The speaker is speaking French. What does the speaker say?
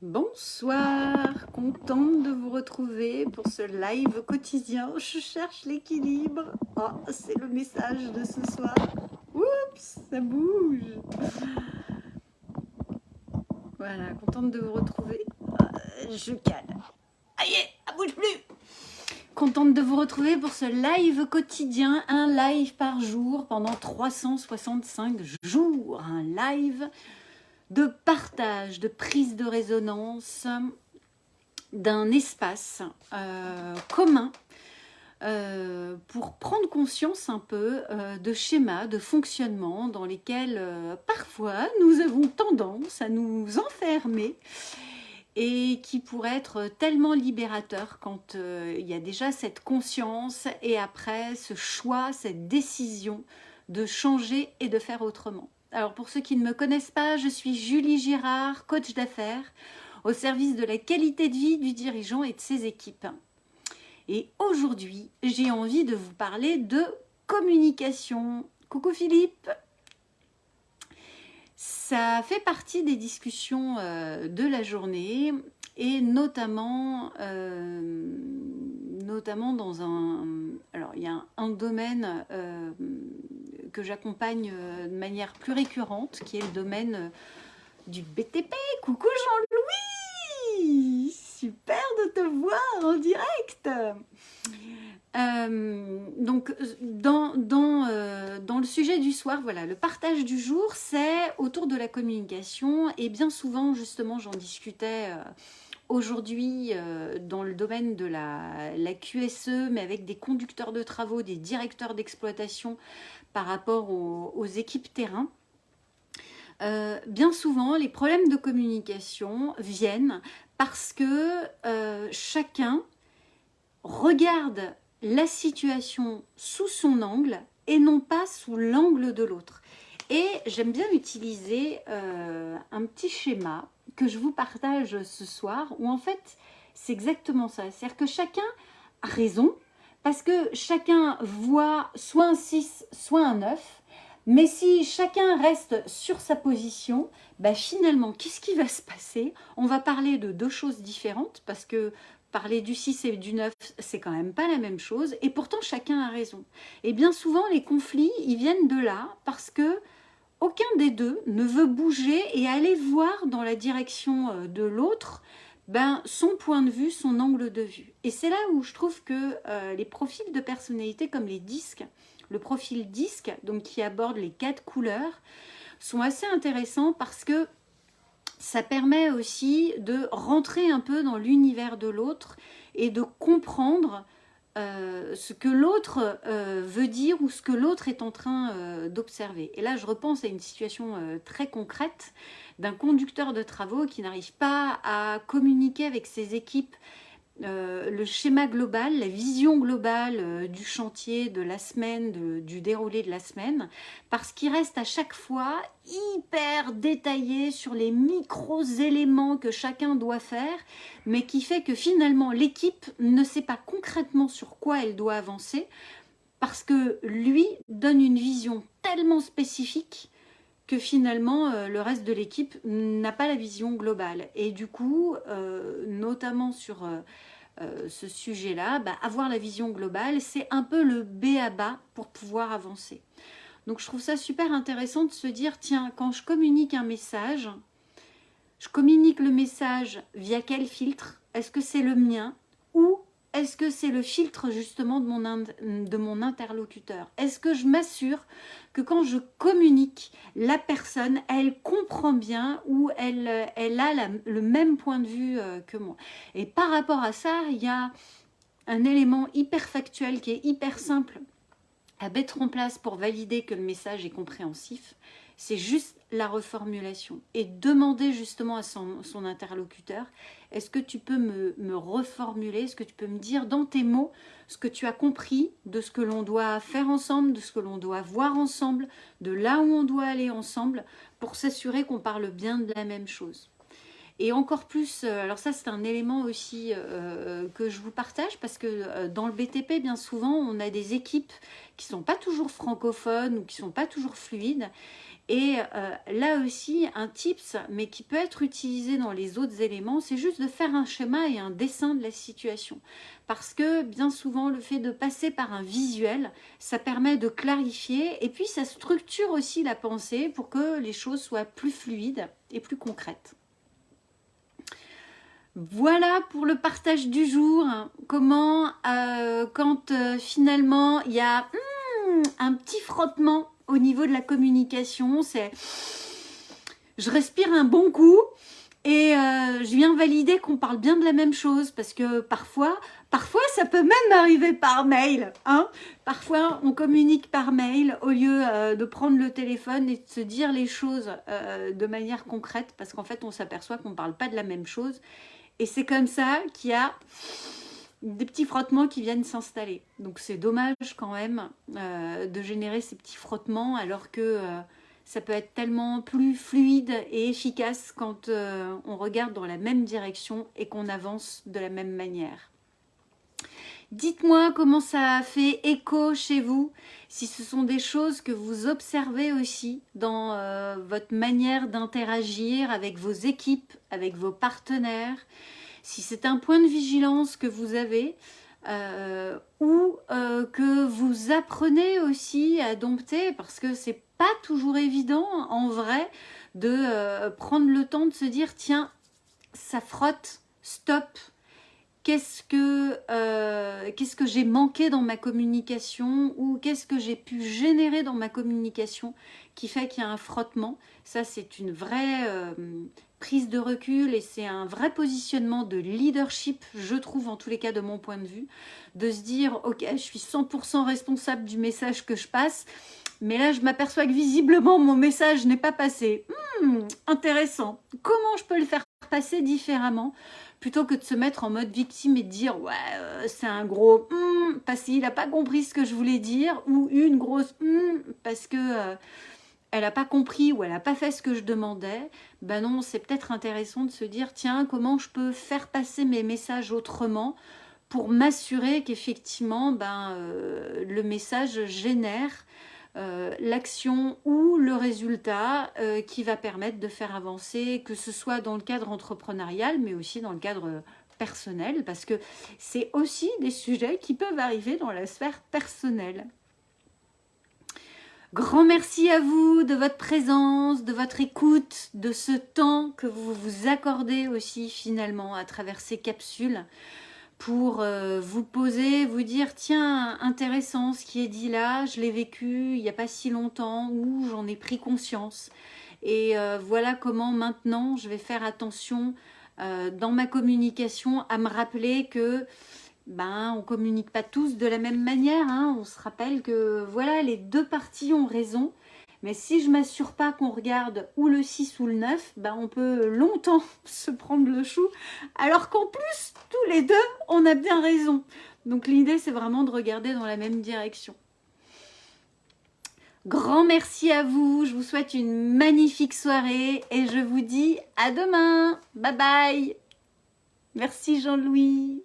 Bonsoir, contente de vous retrouver pour ce live quotidien. Je cherche l'équilibre. Oh, c'est le message de ce soir. Oups, ça bouge. Voilà, contente de vous retrouver. Je cale. Aïe, elle bouge plus. Contente de vous retrouver pour ce live quotidien, un live par jour pendant 365 jours. Un live de partage, de prise de résonance, d'un espace commun pour prendre conscience un peu de schémas, de fonctionnements dans lesquels parfois nous avons tendance à nous enfermer et qui pourraient être tellement libérateurs quand il y a déjà cette conscience et après ce choix, cette décision de changer et de faire autrement. Alors pour ceux qui ne me connaissent pas, je suis Julie Girard, coach d'affaires au service de la qualité de vie du dirigeant et de ses équipes. Et aujourd'hui, j'ai envie de vous parler de communication. Coucou Philippe. Ça fait partie des discussions de la journée et notamment dans un... Alors, il y a un domaine que j'accompagne de manière plus récurrente, qui est le domaine du BTP. Coucou Jean-Louis, super de te voir en direct. Donc dans le sujet du soir, voilà, le partage du jour, c'est autour de la communication et bien souvent justement j'en discutais aujourd'hui dans le domaine de la QSE, mais avec des conducteurs de travaux, des directeurs d'exploitation par rapport aux équipes terrain. Bien souvent, les problèmes de communication viennent parce que chacun regarde la situation sous son angle et non pas sous l'angle de l'autre. Et j'aime bien utiliser un petit schéma que je vous partage ce soir où en fait c'est exactement ça. C'est-à-dire que chacun a raison parce que chacun voit soit un 6, soit un 9. Mais si chacun reste sur sa position, bah finalement, qu'est-ce qui va se passer? On va parler de deux choses différentes parce que parler du 6 et du 9, c'est quand même pas la même chose. Et pourtant, chacun a raison. Et bien souvent, les conflits, ils viennent de là parce que aucun des deux ne veut bouger et aller voir dans la direction de l'autre son point de vue, son angle de vue. Et c'est là où je trouve que les profils de personnalité comme les disques, le profil disque, donc qui aborde les 4 couleurs, sont assez intéressants parce que ça permet aussi de rentrer un peu dans l'univers de l'autre et de comprendre ce que l'autre veut dire ou ce que l'autre est en train d'observer. Et là, je repense à une situation très concrète d'un conducteur de travaux qui n'arrive pas à communiquer avec ses équipes le schéma global, la vision globale du chantier, de la semaine, du déroulé de la semaine, parce qu'il reste à chaque fois hyper détaillé sur les micros-éléments que chacun doit faire, mais qui fait que finalement l'équipe ne sait pas concrètement sur quoi elle doit avancer, parce que lui donne une vision tellement spécifique que finalement le reste de l'équipe n'a pas la vision globale. Et du coup, notamment sur ce sujet-là, avoir la vision globale, c'est un peu le B à bas pour pouvoir avancer. Donc je trouve ça super intéressant de se dire, tiens, quand je communique un message, je communique le message via quel filtre? Est-ce que c'est le mien ou est-ce que c'est le filtre justement de mon interlocuteur? Est-ce que je m'assure que quand je communique, la personne, elle comprend bien ou elle a le même point de vue que moi? Et par rapport à ça, il y a un élément hyper factuel qui est hyper simple à mettre en place pour valider que le message est compréhensif, c'est juste la reformulation et demander justement à son interlocuteur, est-ce que tu peux me reformuler, est-ce que tu peux me dire dans tes mots ce que tu as compris de ce que l'on doit faire ensemble, de ce que l'on doit voir ensemble, de là où on doit aller ensemble pour s'assurer qu'on parle bien de la même chose. Et encore plus, alors ça c'est un élément aussi que je vous partage parce que dans le BTP, bien souvent, on a des équipes qui ne sont pas toujours francophones ou qui ne sont pas toujours fluides. Et là aussi, un tips, mais qui peut être utilisé dans les autres éléments, c'est juste de faire un schéma et un dessin de la situation. Parce que bien souvent, le fait de passer par un visuel, ça permet de clarifier et puis ça structure aussi la pensée pour que les choses soient plus fluides et plus concrètes. Voilà pour le partage du jour. Comment, quand finalement il y a un petit frottement au niveau de la communication, c'est je respire un bon coup et je viens valider qu'on parle bien de la même chose parce que parfois ça peut même arriver par mail. Hein, parfois on communique par mail au lieu de prendre le téléphone et de se dire les choses de manière concrète parce qu'en fait on s'aperçoit qu'on ne parle pas de la même chose. Et c'est comme ça qu'il y a des petits frottements qui viennent s'installer. Donc c'est dommage quand même de générer ces petits frottements alors que ça peut être tellement plus fluide et efficace quand on regarde dans la même direction et qu'on avance de la même manière. Dites-moi comment ça a fait écho chez vous, si ce sont des choses que vous observez aussi dans votre manière d'interagir avec vos équipes, avec vos partenaires, si c'est un point de vigilance que vous avez ou que vous apprenez aussi à dompter, parce que c'est pas toujours évident en vrai de prendre le temps de se dire tiens, ça frotte, stop. Qu'est-ce que j'ai manqué dans ma communication ou qu'est-ce que j'ai pu générer dans ma communication qui fait qu'il y a un frottement. Ça, c'est une vraie prise de recul et c'est un vrai positionnement de leadership, je trouve, en tous les cas de mon point de vue, de se dire, ok, je suis 100% responsable du message que je passe, mais là, je m'aperçois que visiblement, mon message n'est pas passé. Intéressant. Comment je peux le faire passer différemment ? Plutôt que de se mettre en mode victime et de dire ouais c'est un gros parce qu'il n'a pas compris ce que je voulais dire ou une grosse parce que elle n'a pas compris ou elle n'a pas fait ce que je demandais. Ben non, c'est peut-être intéressant de se dire tiens, comment je peux faire passer mes messages autrement pour m'assurer qu'effectivement le message génère l'action ou le résultat qui va permettre de faire avancer, que ce soit dans le cadre entrepreneurial, mais aussi dans le cadre personnel, parce que c'est aussi des sujets qui peuvent arriver dans la sphère personnelle. Grand merci à vous de votre présence, de votre écoute, de ce temps que vous vous accordez aussi finalement à travers ces capsules pour vous poser, vous dire tiens, intéressant ce qui est dit là, je l'ai vécu il n'y a pas si longtemps ou j'en ai pris conscience. Et voilà comment maintenant je vais faire attention dans ma communication à me rappeler que on ne communique pas tous de la même manière. Hein. On se rappelle que voilà, les deux parties ont raison. Mais si je ne m'assure pas qu'on regarde ou le 6 ou le 9, on peut longtemps se prendre le chou. Alors qu'en plus, tous les deux, on a bien raison. Donc l'idée, c'est vraiment de regarder dans la même direction. Grand merci à vous. Je vous souhaite une magnifique soirée et je vous dis à demain. Bye bye. Merci Jean-Louis.